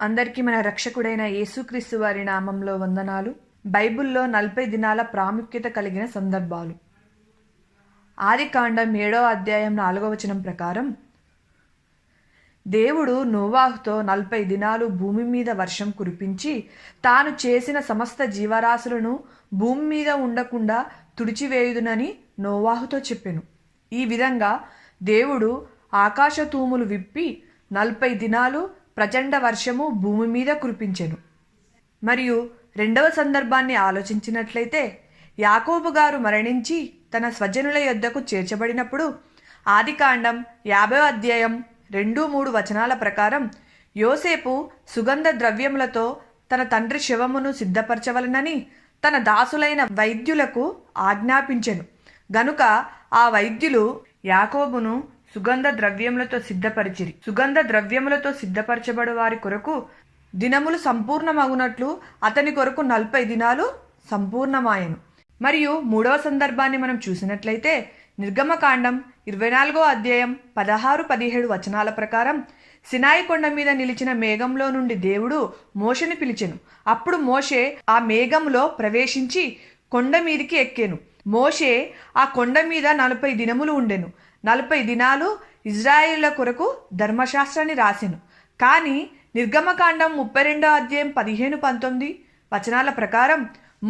అందరికీ మన రక్షకుడైన యేసుక్రీస్తు వారి నామంలో వందనాలు. బైబిల్లో 40 దినాల ప్రాముఖ్యత కలిగిన సందర్భాలు. ఆదికాండం 7వ అధ్యాయం 4వ వచనం ప్రకారం దేవుడు నోవాహుతో 40 దినాలు భూమి మీద వర్షం కురిపించి తాను చేసిన సమస్త జీవరాశులను భూమి మీద ఉండకుండా తుడిచివేయుదునని నోవాహుతో చెప్పెను. ఈ విధంగా దేవుడు ఆకాశ తూములు విప్పి 40 దినాలు ప్రచండ వర్షము భూమి మీద కురిపించెను. మరియు రెండవ సందర్భాన్ని ఆలోచించినట్లయితే యాకోబు గారు మరణించి తన స్వజనుల యొద్దకు చేర్చబడినప్పుడు ఆదికాండం 50వ అధ్యాయం 2-3 వచనాల ప్రకారం యోసేపు సుగంధ ద్రవ్యములతో తన తండ్రి శవమును సిద్ధపరచవలనని తన దాసులైన వైద్యులకు ఆజ్ఞాపించెను. గనుక ఆ వైద్యులు యాకోబును సుగంధ ద్రవ్యములతో సిద్ధపరిచిరి. సుగంధ ద్రవ్యములతో సిద్ధపరచబడు వారి కొరకు దినములు సంపూర్ణమగునట్లు అతని కొరకు 40 దినాలు సంపూర్ణమాయెను. మరియు మూడవ సందర్భాన్ని మనం చూసినట్లయితే నిర్గమకాండం 24వ అధ్యాయం 16-17 వచనాల ప్రకారం సినాయి కొండ మీద నిలిచిన మేఘంలో నుండి దేవుడు మోషేని పిలిచెను. అప్పుడు మోషే ఆ మేఘంలో ప్రవేశించి కొండ మీదికి ఎక్కెను. మోషే ఆ కొండ మీద 40 దినములు ఉండెను. 40 దినాలు ఇజ్రాయేళ్ల కొరకు ధర్మశాస్త్రాన్ని రాసెను. కానీ నిర్గమకాండం 32వ అధ్యాయం 15-19 వచనాల ప్రకారం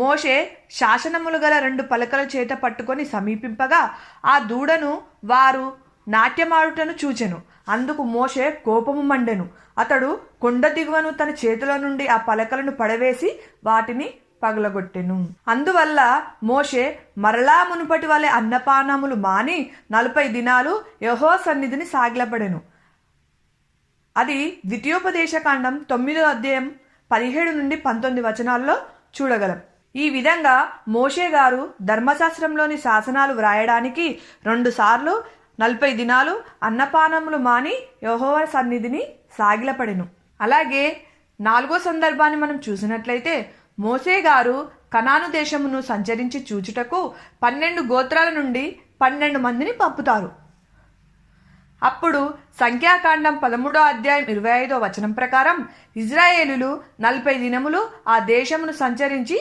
మోషే శాసనములు గల 2 పలకల చేత పట్టుకొని సమీపింపగా ఆ దూడను వారు నాట్యమాడుటను చూచెను. అందుకు మోషే కోపము మండెను. అతడు కొండ దిగువను తన చేతిలో నుండి ఆ పలకలను పడవేసి వాటిని పగలగొట్టెను. అందువల్ల మోషే మరలా మునుపటి వలె అన్నపానములు మాని 40 దినాలు యెహోవా సన్నిధిని సాగిలపడెను. అది ద్వితీయోపదేశకాండం 9వ అధ్యాయం 17-19 వచనాల్లో చూడగలం. ఈ విధంగా మోషే గారు ధర్మశాస్త్రంలోని శాసనాలు వ్రాయడానికి 2 సార్లు 40 దినాలు అన్నపానములు మాని యెహోవా సన్నిధిని సాగిలపడెను. అలాగే 4వ సందర్భాన్ని మనం చూసినట్లయితే మోషే గారు కనాను దేశమును సంచరించి చూచుటకు 12 గోత్రాల నుండి 12 మందిని పంపుతారు. అప్పుడు సంఖ్యాకాండం 13వ అధ్యాయం 25వ వచనం ప్రకారం ఇజ్రాయేలులు 40 దినములు ఆ దేశమును సంచరించి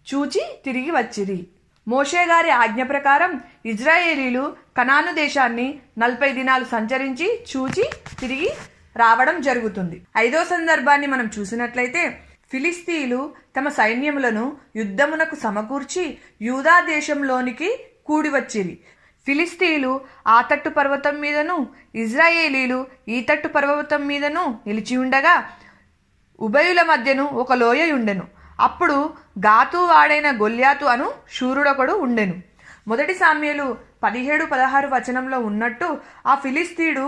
చూచి తిరిగి వచ్చిరి. మోషే గారి ఆజ్ఞ ప్రకారం ఇజ్రాయేలీలు కనాను దేశాన్ని 40 దినాలు సంచరించి చూచి తిరిగి రావడం జరుగుతుంది. 5వ సందర్భాన్ని మనం చూసినట్లయితే ఫిలిస్తీయులు తమ సైన్యములను యుద్ధమునకు సమకూర్చి యూదా దేశంలోనికి కూడి వచ్చిరి. ఫిలిస్తీయులు ఆ తట్టు పర్వతం మీదను ఇజ్రాయేలీలు ఈ తట్టు పర్వతం మీదను నిలిచి ఉండగా ఉభయుల మధ్యను ఒక లోయ ఉండెను. అప్పుడు గాతు వాడైన గొల్యాతు అను శూరుడొకడు ఉండెను. 1 సామ్యులు 17-16 వచనంలో ఉన్నట్టు ఆ ఫిలిస్తీయుడు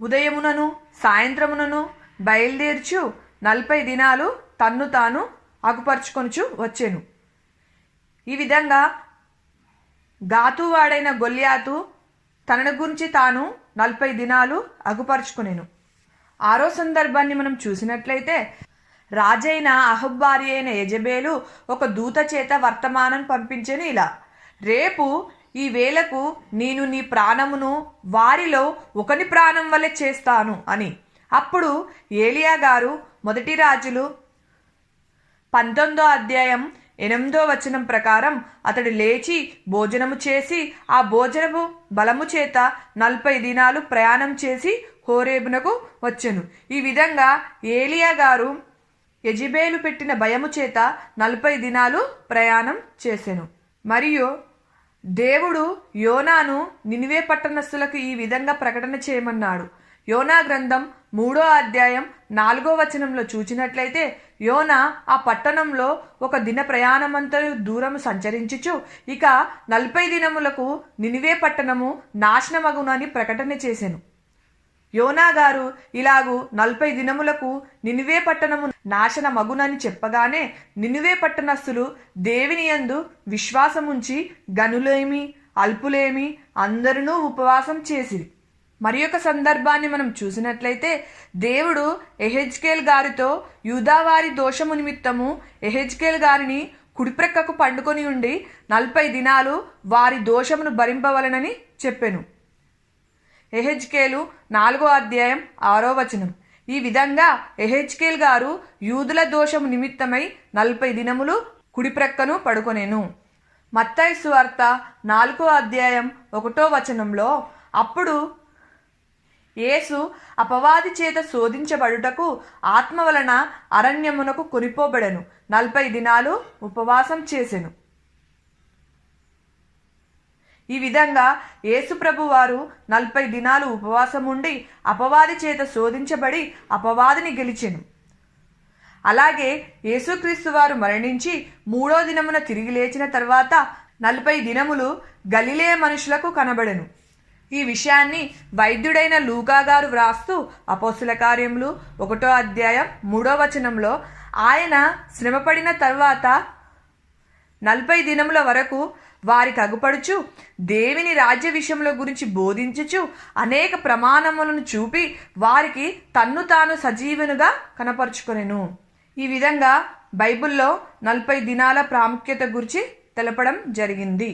ఉదయమునను సాయంత్రమునను బయలుదేర్చు 40 దినాలు తన్ను తాను అగుపరుచుకొనుచు వచ్చెను. ఈ విధంగా గాతు వాడైన గొల్యాతు తనను గురించి తాను 40 దినాలు అగుపరుచుకునేను. 6వ సందర్భాన్ని మనం చూసినట్లయితే రాజైన అహబ్ భార్య అయిన యెజెబెలు ఒక దూత చేత వర్తమానం పంపించెను ఇలా: రేపు ఈ వేళకు నేను నీ ప్రాణమును వారిలో ఒకని ప్రాణం వలె చేస్తాను అని. అప్పుడు ఏలియా గారు 1 రాజులు 19వ అధ్యాయం 8వ వచనం ప్రకారం అతడు లేచి భోజనము చేసి ఆ భోజనము బలము చేత 40 దినాలు ప్రయాణం చేసి హోరేబునకు వచ్చెను. ఈ విధంగా ఏలియా గారు యెజెబెలు పెట్టిన భయము చేత 40 దినాలు ప్రయాణం చేసెను. మరియు దేవుడు యోనాను నినివే పట్టణస్థులకు ఈ విధంగా ప్రకటన చేయమన్నాడు. యోనా గ్రంథం 3వ అధ్యాయం 4వ వచనంలో చూచినట్లయితే యోనా ఆ పట్టణంలో ఒక దిన ప్రయాణమంతయు దూరము సంచరించుచు ఇక 40 దినములకు నినివే పట్టణము నాశనమగునని ప్రకటన చేసెను. యోనా గారు ఇలాగూ 40 దినములకు నినివే పట్టణము నాశనమగునని చెప్పగానే నినివే పట్టణస్థులు దేవుని యందు విశ్వాసముంచి గనులేమి అల్పులేమి అందరూ ఉపవాసం చేసిరి. మరి ఒక సందర్భాన్ని మనం చూసినట్లయితే దేవుడు యెహెజ్కేల్ గారితో యూదావారి దోషము నిమిత్తము యెహెజ్కేల్ గారిని కుడిప్రక్కకు పండుకొని ఉండి 40 దినాలు వారి దోషమును భరింపవలనని చెప్పెను. యెహెజ్కేలు 4వ అధ్యాయం 6వ వచనం. ఈ విధంగా యెహెజ్కేలు గారు యూదుల దోషము నిమిత్తమై 40 దినములు కుడి ప్రక్కను పడుకొనెను. మత్తయి సువార్త 4వ అధ్యాయం 1వ వచనంలో, అప్పుడు యేసు అపవాది చేత శోధించబడుటకు ఆత్మ వలన అరణ్యమునకు కొనిపోబడెను. 40 దినాలు ఉపవాసం చేసెను. ఈ విధంగా యేసుప్రభు వారు 40 దినాలు ఉపవాసం ఉండి అపవాది చేత శోధించబడి అపవాదిని గెలిచెను. అలాగే యేసుక్రీస్తు వారు మరణించి 3వ దినమున తిరిగి లేచిన తర్వాత 40 దినములు గలిలయ మనుషులకు కనబడెను. ఈ విషయాన్ని వైద్యుడైన లూకా గారు వ్రాస్తూ అపోస్తుల కార్యములు 1వ అధ్యాయం 3వ వచనంలో, ఆయన శ్రమపడిన తర్వాత 40 దినముల వరకు వారికి అగుపడుచు దేవుని రాజ్య విషయముల గురించి బోధించుచు అనేక ప్రమాణములను చూపి వారికి తన్ను తాను సజీవునిగా కనపరుచుకొనెను. ఈ విధంగా బైబిల్లో 40 దినాల ప్రాముఖ్యత గురించి తెలపడం జరిగింది.